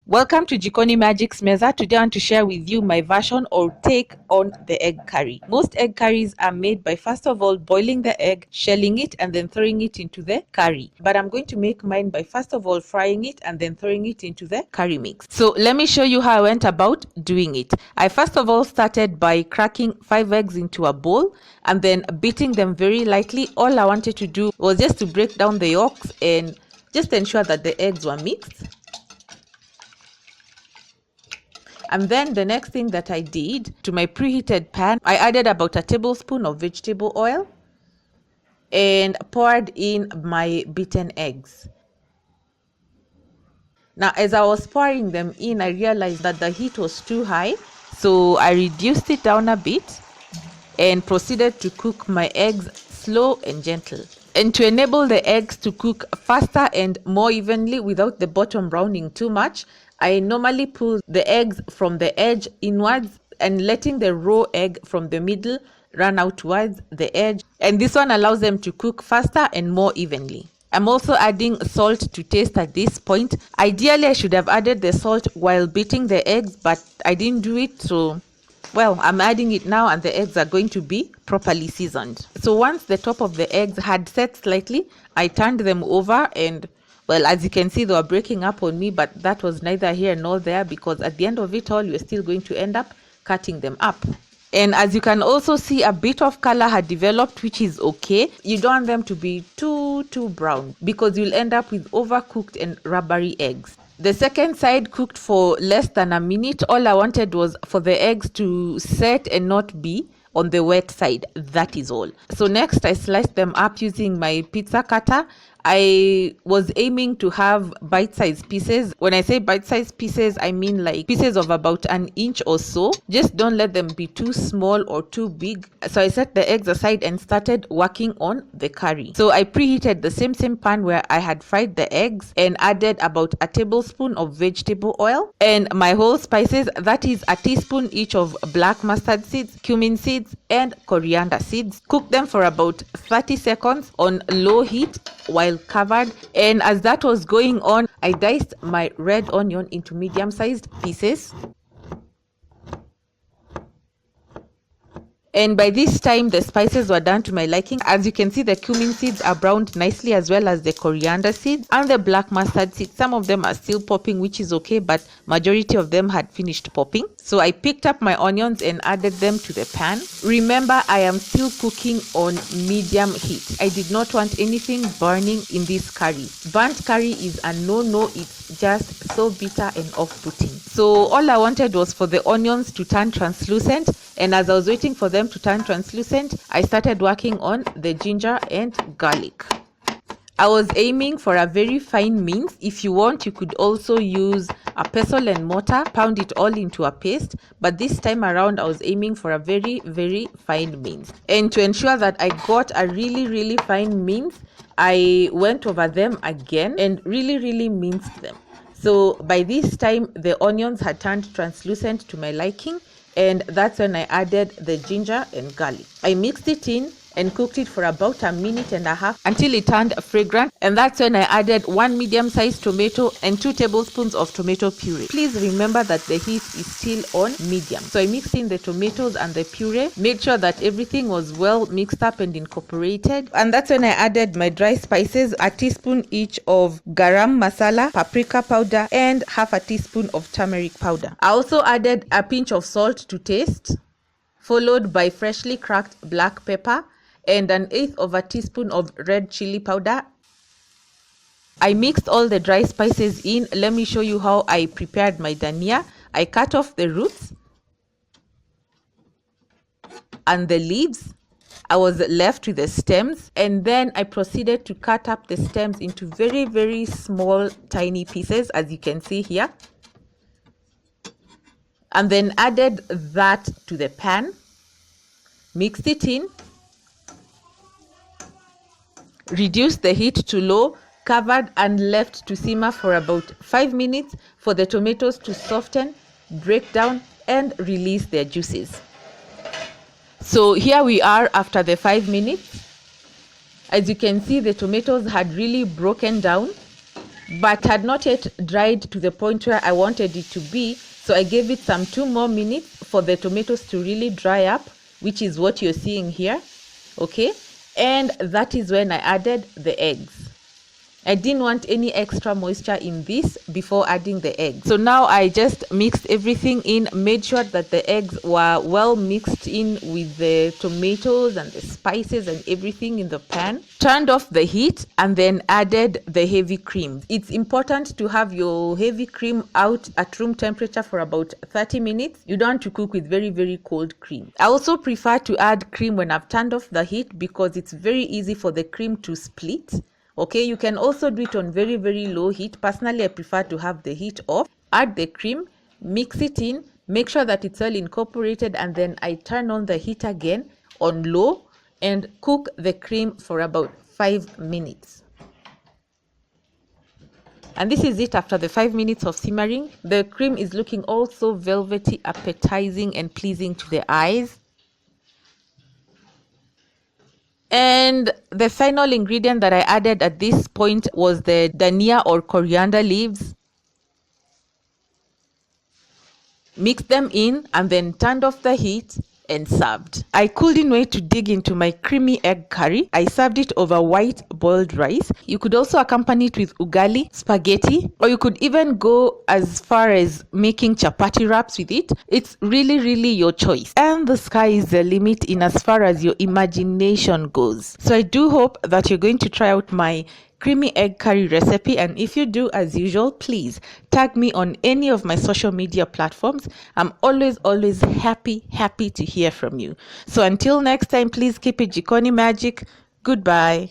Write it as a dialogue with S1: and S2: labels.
S1: Welcome to Jikonimagic's Meza. Today I want to share with you my version or take on the egg curry. Most egg curries are made by first of all boiling the egg, shelling it and then throwing it into the curry. But I'm going to make mine by first of all frying it and then throwing it into the curry mix. So let me show you how I went about doing it. I first of all started by cracking 5 eggs into a bowl and then beating them very lightly. All I wanted to do was just to break down the yolks and just ensure that the eggs were mixed. And then the next thing that I did, to my preheated pan, I added about a tablespoon of vegetable oil and poured in my beaten eggs. Now, as I was pouring them in, I realized that the heat was too high, so I reduced it down a bit and proceeded to cook my eggs slow and gentle. And to enable the eggs to cook faster and more evenly without the bottom browning too much, I normally pull the eggs from the edge inwards and letting the raw egg from the middle run out towards the edge. And this one allows them to cook faster and more evenly. I'm also adding salt to taste at this point. Ideally, I should have added the salt while beating the eggs, but I didn't do it, so well, I'm adding it now and the eggs are going to be properly seasoned. So once the top of the eggs had set slightly, I turned them over and, well, as you can see, they were breaking up on me, but that was neither here nor there because at the end of it all, you're still going to end up cutting them up. And as you can also see, a bit of color had developed, which is okay. You don't want them to be too brown because you'll end up with overcooked and rubbery eggs. The second side cooked for less than a minute. All I wanted was for the eggs to set and not be on the wet side. That is all. So next I sliced them up using my pizza cutter. I was aiming to have bite-sized pieces. When I say bite-sized pieces, I mean like pieces of about an inch or so. Just don't let them be too small or too big. So I set the eggs aside and started working on the curry. So I preheated the same pan where I had fried the eggs and added about a tablespoon of vegetable oil and my whole spices. That is a teaspoon each of black mustard seeds, cumin seeds, and coriander seeds. Cook them for about 30 seconds on low heat while covered, and as that was going on, I diced my red onion into medium-sized pieces. And by this time, the spices were done to my liking. As you can see, the cumin seeds are browned nicely as well as the coriander seeds and the black mustard seeds. Some of them are still popping, which is okay, but majority of them had finished popping. So I picked up my onions and added them to the pan. Remember, I am still cooking on medium heat. I did not want anything burning in this curry. Burnt curry is a no-no. It's just so bitter and off-putting. So all I wanted was for the onions to turn translucent, and as I was waiting for them to turn translucent, I started working on the ginger and garlic. I was aiming for a very fine mince. If you want, you could also use a pestle and mortar, pound it all into a paste. But this time around, I was aiming for a very fine mince. And to ensure that I got a really fine mince, I went over them again and really minced them. So by this time, the onions had turned translucent to my liking, and that's when I added the ginger and garlic. I mixed it in and cooked it for about a minute and a half until it turned fragrant, and that's when I added 1 medium-sized tomato and 2 tablespoons of tomato puree. Please remember that the heat is still on medium. So I mixed in the tomatoes and the puree, made sure that everything was well mixed up and incorporated, and that's when I added my dry spices, a teaspoon each of garam masala, paprika powder, and half a teaspoon of turmeric powder. I also added a pinch of salt to taste, followed by freshly cracked black pepper and 1/8 of a teaspoon of red chili powder. I mixed all the dry spices in. Let me show you how I prepared my dania. I cut off the roots and the leaves. I was left with the stems, and then I proceeded to cut up the stems into very small tiny pieces, as you can see here, and then added that to the pan, mixed it in, reduced the heat to low, covered and left to simmer for about 5 minutes for the tomatoes to soften, break down and release their juices. So here we are after the 5 minutes. As you can see, the tomatoes had really broken down but had not yet dried to the point where I wanted it to be. So I gave it some 2 more minutes for the tomatoes to really dry up, which is what you're seeing here. Okay, and that is when I added the eggs. I didn't want any extra moisture in this before adding the eggs. So now I just mixed everything in, made sure that the eggs were well mixed in with the tomatoes and the spices and everything in the pan. Turned off the heat and then added the heavy cream. It's important to have your heavy cream out at room temperature for about 30 minutes. You don't want to cook with very, very cold cream. I also prefer to add cream when I've turned off the heat because it's very easy for the cream to split. Okay, you can also do it on very, very low heat. Personally, I prefer to have the heat off. Add the cream, mix it in, make sure that it's all incorporated, and then I turn on the heat again on low and cook the cream for about 5 minutes. And this is it after the 5 minutes of simmering. The cream is looking also velvety, appetizing, and pleasing to the eyes. And the final ingredient that I added at this point was the dhania or coriander leaves. Mixed them in and then turned off the heat and served. I couldn't wait to dig into my creamy egg curry. I served it over white boiled rice. You could also accompany it with ugali, spaghetti, or you could even go as far as making chapati wraps with it. It's really, really your choice. And the sky is the limit in as far as your imagination goes. So I do hope that you're going to try out my creamy egg curry recipe, and if you do, as usual, please tag me on any of my social media platforms. I'm always happy to hear from you. So until next time, please keep it Jikoni magic. Goodbye.